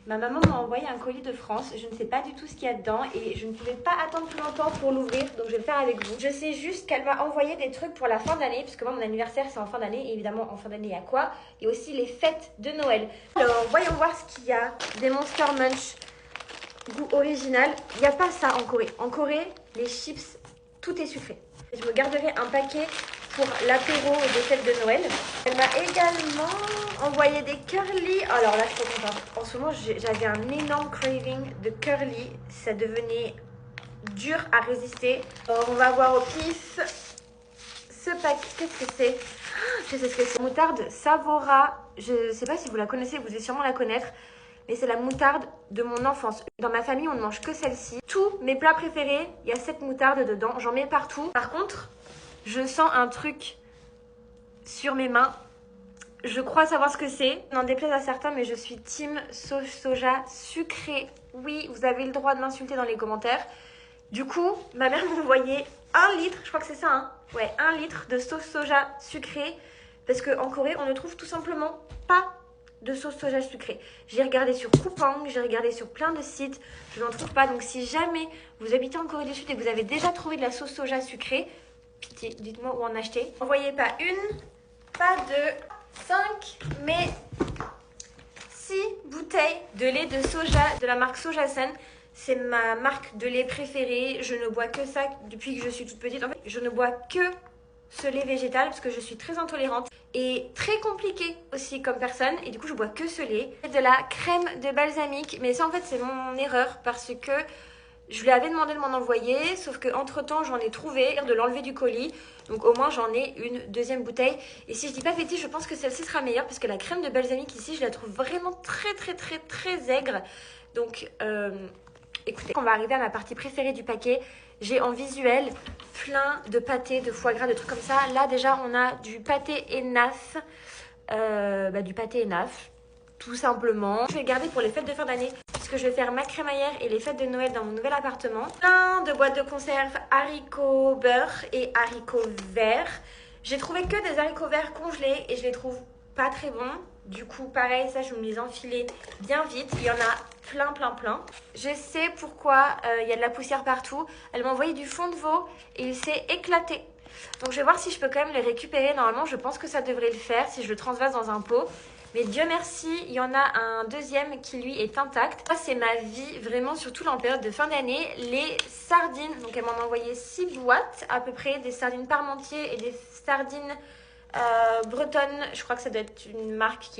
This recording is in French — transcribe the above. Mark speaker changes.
Speaker 1: Ma maman m'a envoyé un colis de France, je ne sais pas du tout ce qu'il y a dedans et je ne pouvais pas attendre plus longtemps pour l'ouvrir, donc je vais le faire avec vous. Je sais juste qu'elle m'a envoyé des trucs pour la fin d'année, puisque moi mon anniversaire c'est en fin d'année, et évidemment en fin d'année il y a quoi? Il y a aussi les fêtes de Noël. Alors voyons voir ce qu'il y a. Des Monster Munch, goût original. Il n'y a pas ça en Corée. En Corée, les chips, tout est sucré. Je me garderai un paquet pour l'apéro des fêtes de Noël. Elle m'a également envoyé des curly. Alors là, je suis trop contente. En ce moment, j'avais un énorme craving de curly. Ça devenait dur à résister. Alors, on va voir au pif. Ce paquet, qu'est-ce que c'est? Je sais ce que c'est. Moutarde Savora. Je ne sais pas si vous la connaissez, vous devez sûrement la connaître. Mais c'est la moutarde de mon enfance. Dans ma famille, on ne mange que celle-ci. Tous mes plats préférés, il y a cette moutarde dedans. J'en mets partout. Par contre, je sens un truc sur mes mains. Je crois savoir ce que c'est. N'en déplaise à certains, mais je suis team sauce soja sucrée. Oui, vous avez le droit de m'insulter dans les commentaires. Du coup, ma mère m'a envoyé 1 litre, je crois que c'est ça, hein. Ouais, 1 litre de sauce soja sucrée. Parce qu'en Corée, on ne trouve tout simplement pas de sauce soja sucrée. J'ai regardé sur Coupang, j'ai regardé sur plein de sites, je n'en trouve pas. Donc si jamais vous habitez en Corée du Sud et que vous avez déjà trouvé de la sauce soja sucrée, pitié, dites-moi où en acheter. N'envoyez pas une, pas deux, 5, mais 6 bouteilles de lait de soja de la marque Sojasen. C'est ma marque de lait préférée. Je ne bois que ça depuis que je suis toute petite. En fait, je ne bois que ce lait végétal parce que je suis très intolérante et très compliquée aussi comme personne. Et du coup, je bois que ce lait. De la crème de balsamique. Mais ça, en fait, c'est mon erreur parce que je lui avais demandé de m'en envoyer, sauf qu'entre temps j'en ai trouvé, de l'enlever du colis. Donc au moins j'en ai une deuxième bouteille. Et si je dis pas bêtise, je pense que celle-ci sera meilleure parce que la crème de balsamique ici, je la trouve vraiment très aigre. Donc écoutez, on va arriver à ma partie préférée du paquet. J'ai en visuel plein de pâtés, de foie gras, de trucs comme ça. Là déjà on a du pâté Enaf, du pâté Enaf, tout simplement. Je vais le garder pour les fêtes de fin d'année. Que je vais faire ma crémaillère et les fêtes de Noël dans mon nouvel appartement. Plein de boîtes de conserve haricots beurre et haricots verts. J'ai trouvé que des haricots verts congelés et je les trouve pas très bons. Du coup, pareil, ça, je vais me les enfiler bien vite. Il y en a plein. Je sais pourquoi il y a de la poussière partout. Elle m'a envoyé du fond de veau et il s'est éclaté. Donc, je vais voir si je peux quand même les récupérer. Normalement, je pense que ça devrait le faire si je le transvase dans un pot. Mais Dieu merci, il y en a un deuxième qui lui est intact. Ça, c'est ma vie, vraiment, surtout en période de fin d'année. Les sardines, donc elle m'en a envoyé 6 boîtes à peu près, des sardines Parmentier et des sardines bretonnes. Je crois que ça doit être une marque qui est